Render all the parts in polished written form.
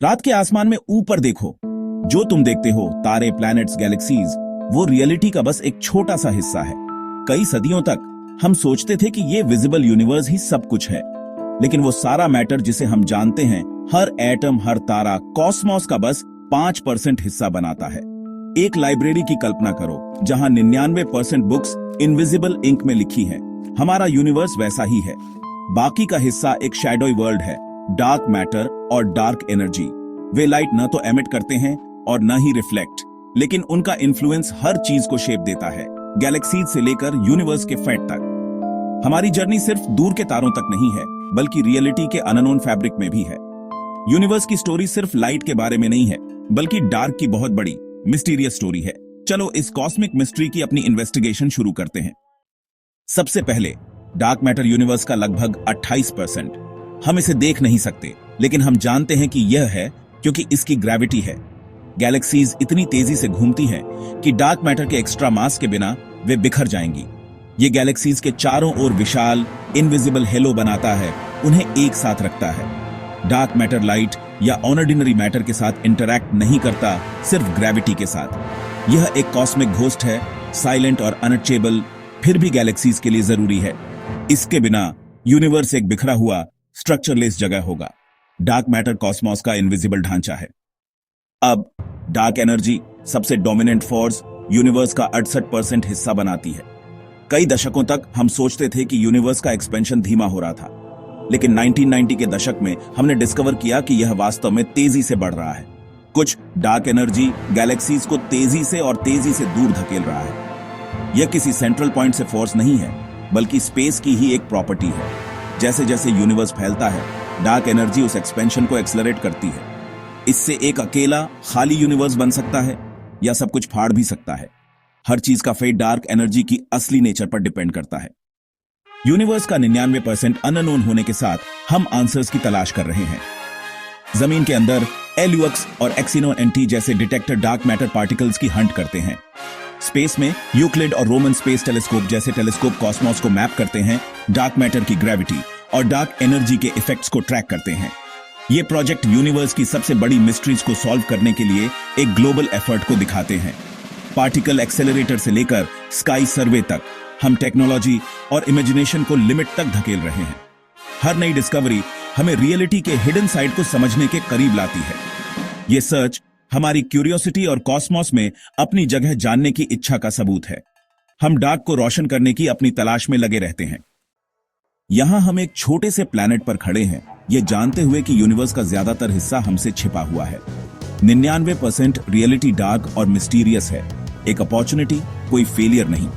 रात के आसमान में ऊपर देखो, जो तुम देखते हो तारे, प्लैनेट्स, गैलेक्सीज, वो रियलिटी का बस एक छोटा सा हिस्सा है। कई सदियों तक हम सोचते थे कि ये विजिबल यूनिवर्स ही सब कुछ है, लेकिन वो सारा मैटर जिसे हम जानते हैं, हर एटम, हर तारा, कॉस्मॉस का बस 5% हिस्सा बनाता है। एक लाइब्रेरी की कल्पना करो जहां 99% बुक्स इनविजिबल इंक में लिखी हैं। हमारा यूनिवर्स वैसा ही है। बाकी का हिस्सा एक शैडोई वर्ल्ड है, डार्क मैटर और डार्क एनर्जी। वे लाइट न तो एमिट करते हैं और न ही रिफ्लेक्ट, लेकिन उनका इन्फ्लुएंस हर चीज को शेप देता है, गैलेक्सीज से लेकर यूनिवर्स के फैट तक। हमारी जर्नी सिर्फ दूर के तारों तक नहीं है, बल्कि रियलिटी के अननोन फैब्रिक में भी है। यूनिवर्स की स्टोरी सिर्फ लाइट के बारे में नहीं है, बल्कि डार्क की बहुत बड़ी मिस्टीरियस स्टोरी है। चलो इस कॉस्मिक मिस्ट्री की अपनी इन्वेस्टिगेशन शुरू करते हैं। सबसे पहले, डार्क मैटर यूनिवर्स का लगभग 28%। हम इसे देख नहीं सकते, लेकिन हम जानते हैं कि यह है क्योंकि इसकी ग्रेविटी है। गैलेक्सीज इतनी तेजी से घूमती हैं कि डार्क मैटर के एक्स्ट्रा मास के बिना वे बिखर जाएंगी। ये गैलेक्सीज के चारों ओर विशाल इनविजिबल हेलो बनाता है, उन्हें एक साथ रखता है। डार्क मैटर लाइट या ऑर्डिनरी मैटर के साथ इंटरैक्ट नहीं करता, सिर्फ ग्रेविटी के साथ। यह एक कॉस्मिक घोस्ट है, साइलेंट और अनटचेबल, फिर भी गैलेक्सीज के लिए जरूरी है। इसके बिना यूनिवर्स एक बिखरा हुआ स्ट्रक्चरलेस जगह होगा। डार्क मैटर कॉस्मॉस का इनविजिबल ढांचा है। अब डार्क एनर्जी, सबसे डोमिनेंट फोर्स, यूनिवर्स का 68% हिस्सा बनाती है। कई दशकों तक हम सोचते थे कि यूनिवर्स का एक्सपेंशन धीमा हो रहा था, लेकिन 1990 के दशक में हमने डिस्कवर किया कि यह वास्तव में तेजी से बढ़ रहा है। कुछ डार्क एनर्जी गैलेक्सीज को तेजी से दूर धकेल रहा है। यह किसी सेंट्रल पॉइंट से फोर्स नहीं है, बल्कि स्पेस की ही एक प्रॉपर्टी है। जैसे जैसे यूनिवर्स फैलता है, डार्क एनर्जी उस एक्सपेंशन को एक्सेलरेट करती है। इससे एक अकेला खाली यूनिवर्स बन सकता है या सब कुछ फाड़ भी सकता है। हर चीज का फेट डार्क एनर्जी की असली नेचर पर डिपेंड करता है। यूनिवर्स का 99% अननोन होने के साथ हम आंसर्स की तलाश कर रहे हैं। जमीन के अंदर एल्यूक्स और एक्सिनो-NT जैसे डिटेक्टर डार्क मैटर पार्टिकल्स की हंट करते हैं। स्पेस में यूक्लिड और रोमन स्पेस टेलीस्कोप जैसे टेलीस्कोप कॉस्मॉस को मैप करते हैं, डार्क मैटर की ग्रेविटी और डार्क एनर्जी के इफेक्ट्स को ट्रैक करते हैं। ये प्रोजेक्ट यूनिवर्स की सबसे बड़ी मिस्ट्रीज को सॉल्व करने के लिए एक ग्लोबल एफर्ट को दिखाते हैं। पार्टिकल एक्सेलरेटर से लेकर स्काई सर्वे तक हम टेक्नोलॉजी और इमेजिनेशन को लिमिट तक धकेल रहे हैं। हर नई डिस्कवरी हमें रियलिटी के हिडन साइड को समझने के करीब लाती है। ये सर्च हमारी क्यूरियोसिटी और कॉस्मॉस में अपनी जगह जानने की इच्छा का सबूत है। हम डार्क को रोशन करने की अपनी तलाश में लगे रहते हैं। यहां हम एक छोटे से प्लैनेट पर खड़े हैं, ये जानते हुए कि यूनिवर्स का ज्यादातर हिस्सा हमसे छिपा हुआ है। 99% रियलिटी डार्क और मिस्टीरियस है। एक अपॉर्चुनिटी, कोई फेलियर नहीं।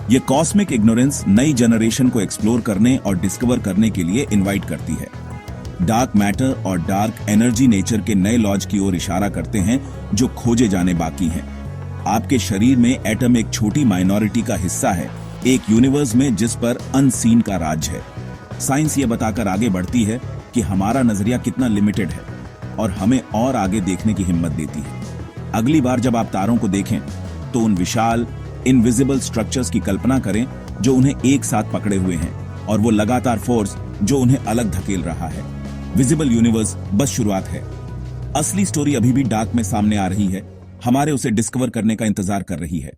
ये कॉस्मिक इग्नोरेंस नई जनरेशन को एक्सप्लोर करने और डिस्कवर करने के लिए इनवाइट करती है। डार्क मैटर और डार्क एनर्जी नेचर के नए लॉज की ओर इशारा करते हैं जो खोजे जाने बाकी हैं। आपके शरीर में एटम एक छोटी माइनॉरिटी का हिस्सा है, एक यूनिवर्स में जिस पर अनसीन का राज है। साइंस ये बताकर आगे बढ़ती है कि हमारा नजरिया कितना लिमिटेड है और हमें और आगे देखने की हिम्मत देती है। अगली बार जब आप तारों को देखें तो उन विशाल इनविजिबल स्ट्रक्चर्स की कल्पना करें जो उन्हें एक साथ पकड़े हुए हैं, और वो लगातार फोर्स जो उन्हें अलग धकेल रहा है। विजिबल यूनिवर्स बस शुरुआत है। असली स्टोरी अभी भी डार्क में सामने आ रही है, हमारे उसे डिस्कवर करने का इंतजार कर रही है।